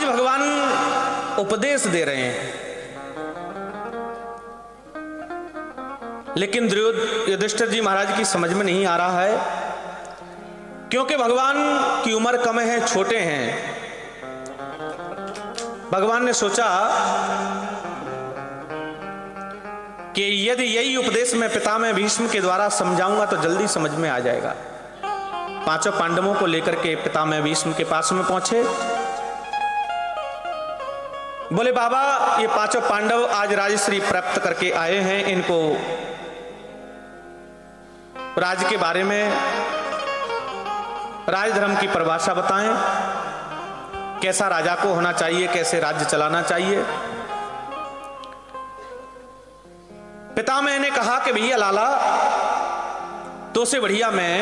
भगवान उपदेश दे रहे हैं, लेकिन युधिष्ठिर जी महाराज की समझ में नहीं आ रहा है, क्योंकि भगवान की उम्र कम है, छोटे हैं। भगवान ने सोचा कि यदि यही उपदेश मैं पितामह भीष्म के द्वारा समझाऊंगा तो जल्दी समझ में आ जाएगा। पांचों पांडवों को लेकर के पितामह भीष्म के पास में पहुंचे। बोले बाबा, ये पांचों पांडव आज राजश्री प्राप्त करके आए हैं, इनको राज्य के बारे में, राजधर्म की परिभाषा बताएं, कैसा राजा को होना चाहिए, कैसे राज्य चलाना चाहिए। पितामह ने कहा कि भैया लाला, तो से बढ़िया मैं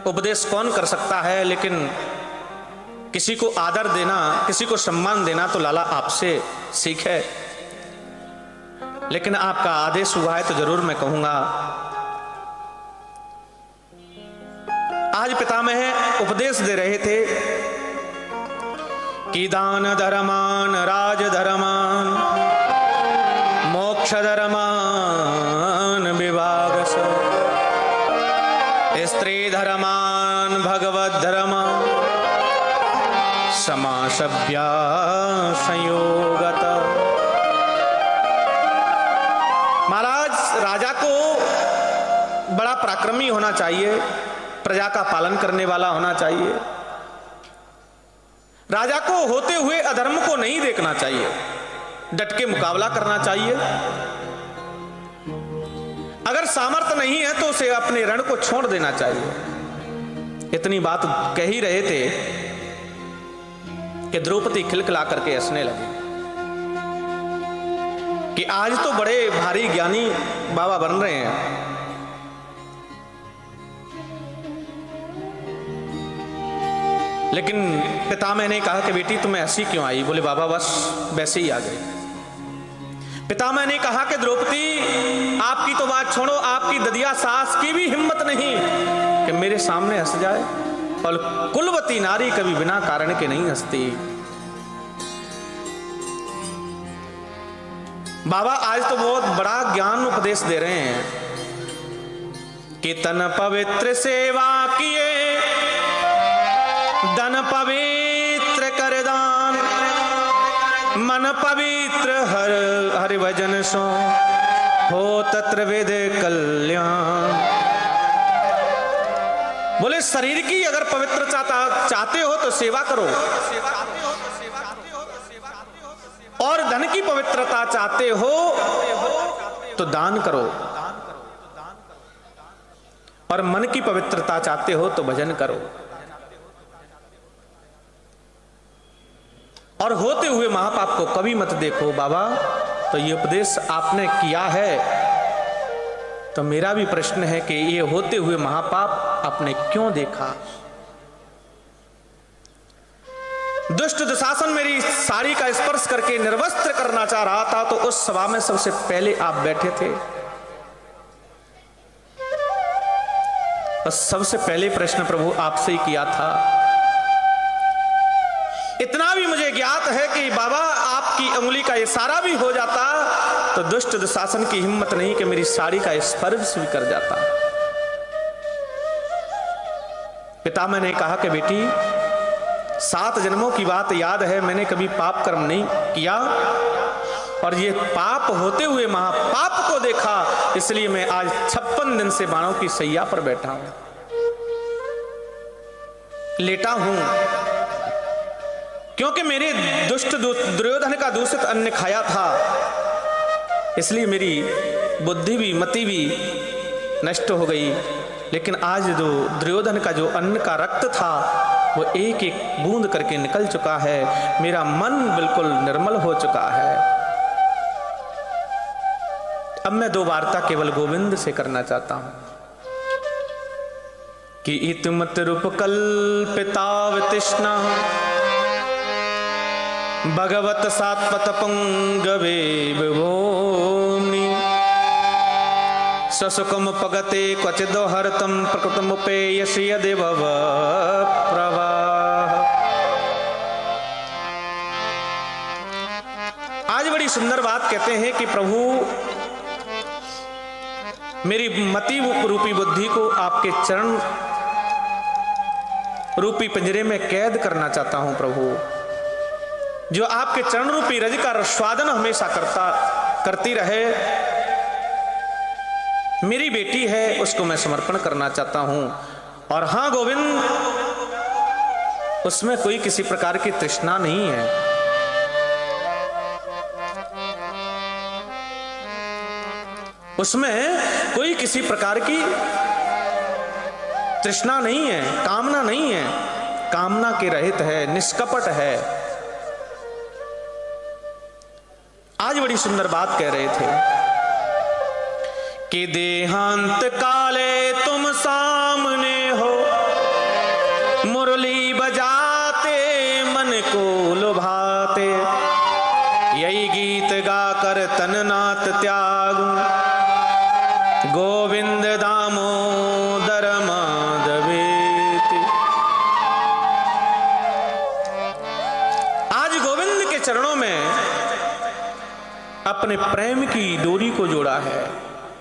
उपदेश कौन कर सकता है, लेकिन किसी को आदर देना, किसी को सम्मान देना तो लाला आपसे सीख है। लेकिन आपका आदेश हुआ है तो जरूर मैं कहूंगा। आज पितामह उपदेश दे रहे थे कि दान धर्मान राज धर्मान मोक्ष धर्मान विभाग स्त्री धर्मान भगवत धर्मान समासभ्या संयोगत। महाराज, राजा को बड़ा पराक्रमी होना चाहिए, प्रजा का पालन करने वाला होना चाहिए। राजा को होते हुए अधर्म को नहीं देखना चाहिए, डट के मुकाबला करना चाहिए। अगर सामर्थ्य नहीं है तो उसे अपने रण को छोड़ देना चाहिए। इतनी बात कह ही रहे थे कि द्रौपदी खिलखिला करके हंसने लगी कि आज तो बड़े भारी ज्ञानी बाबा बन रहे हैं। लेकिन पितामह ने कहा कि बेटी तुम्हें हंसी क्यों आई? बोले बाबा बस वैसे ही आ गई। पितामह ने कहा कि द्रौपदी, आपकी तो बात छोड़ो, आपकी ददिया सास की भी हिम्मत नहीं कि मेरे सामने हंस जाए, और कुलवती नारी कभी बिना कारण के नहीं हंसती। बाबा आज तो बहुत बड़ा ज्ञान उपदेश दे रहे हैं कि तन पवित्र सेवा किए, धन पवित्र कर दान, मन पवित्र हरि भजन सो हो तत्र वेद कल्याण। बोले शरीर की अगर पवित्रता चाहते हो तो सेवा करो, और धन की पवित्रता चाहते हो तो दान करो, और मन की पवित्रता चाहते हो तो भजन करो। और होते हुए महापाप को कभी मत देखो। बाबा, तो ये उपदेश आपने किया है, तो मेरा भी प्रश्न है कि ये होते हुए महापाप आपने क्यों देखा? दुष्ट दुशासन मेरी साड़ी का स्पर्श करके निर्वस्त्र करना चाह रहा था, तो उस सभा में सबसे पहले आप बैठे थे, और सबसे पहले प्रश्न प्रभु आपसे ही किया था। इतना भी मुझे ज्ञात है कि बाबा आपकी उंगली का इशारा भी हो जाता तो दुष्ट दुशासन की हिम्मत नहीं कि मेरी साड़ी का स्पर्श भी कर जाता। पितामह ने कहा कि बेटी, 7 जन्मों की बात याद है, मैंने कभी पाप कर्म नहीं किया, और ये पाप होते हुए महापाप को देखा, इसलिए मैं आज 56 दिन से बाणों की सैया पर बैठा हूं, लेटा हूं, क्योंकि मेरे दुष्ट दुर्योधन का दूषित अन्न खाया था, इसलिए मेरी बुद्धि भी मति भी नष्ट हो गई। लेकिन आज जो दुर्योधन का जो अन्न का रक्त था वो एक एक बूंद करके निकल चुका है, मेरा मन बिल्कुल निर्मल हो चुका है। अब मैं 2 वार्ता केवल गोविंद से करना चाहता हूं कि इतमत रूप कल्पिताव तृष्णा भगवत सात्पत पुंगवे विभूमि ससुकम पगते क्वचिदो हरतम प्रकृतमुपेयसि यदि भव प्रवाह। आज बड़ी सुंदर बात कहते हैं कि प्रभु मेरी मति रूपी बुद्धि को आपके चरण रूपी पिंजरे में कैद करना चाहता हूं प्रभु। जो आपके चरण रूपी रज का रसवादन हमेशा करती रहे, मेरी बेटी है, उसको मैं समर्पण करना चाहता हूं। और हां गोविंद, उसमें कोई किसी प्रकार की तृष्णा नहीं है। उसमें कोई किसी प्रकार की तृष्णा नहीं है, कामना नहीं है, कामना के रहित है, निष्कपट है। आज बड़ी सुंदर बात कह रहे थे कि देहांत काले तुम सामने हो, मुरली बजाते मन को लुभाते, यही गीत गाकर तननाथ त्यागू, गोविंद दामोदर माधवेति। आज गोविंद के चरणों में अपने प्रेम की डोरी को जोड़ा है।